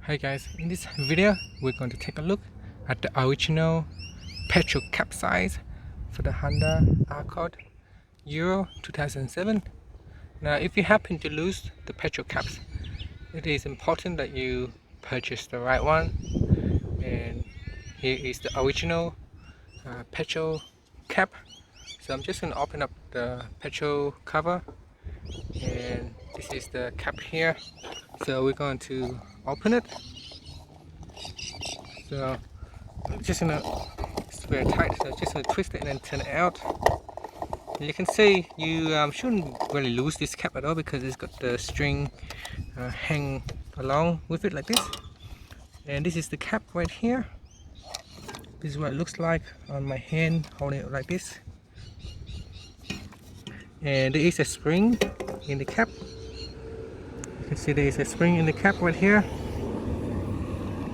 Hi guys, in this video we're going to take a look at the original petrol cap size for the Honda Accord Euro 2007. Now if you happen to lose the petrol caps, it is important that you purchase the right one. And here is the original petrol cap. So I'm just going to open up the petrol cover, and this is the cap here. So we're going to open it. So I'm just gonna, it's very tight, so I'm just gonna twist it and then turn it out. And you can see you shouldn't really lose this cap at all because it's got the string hang along with it like this. And this is the cap right here. This is what it looks like on my hand, holding it like this. And there is a spring in the cap. You can see there is a spring in the cap right here.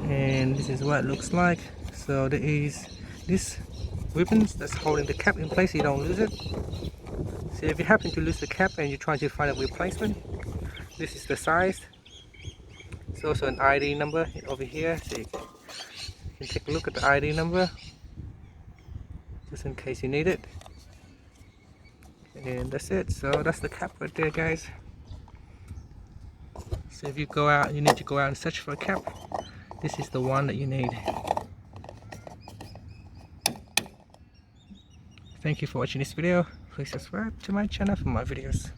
And this is what it looks like. So there is this ribbons that's holding the cap in place so you don't lose it. So if you happen to lose the cap and you're trying to find a replacement, this is the size. There's also an ID number over here, so you can take a look at the ID number just in case you need it. And that's it. So that's the cap right there, guys. So if you go out, you need to go out and search for a cap, this is the one that you need. Thank you for watching this video. Please subscribe to my channel for more videos.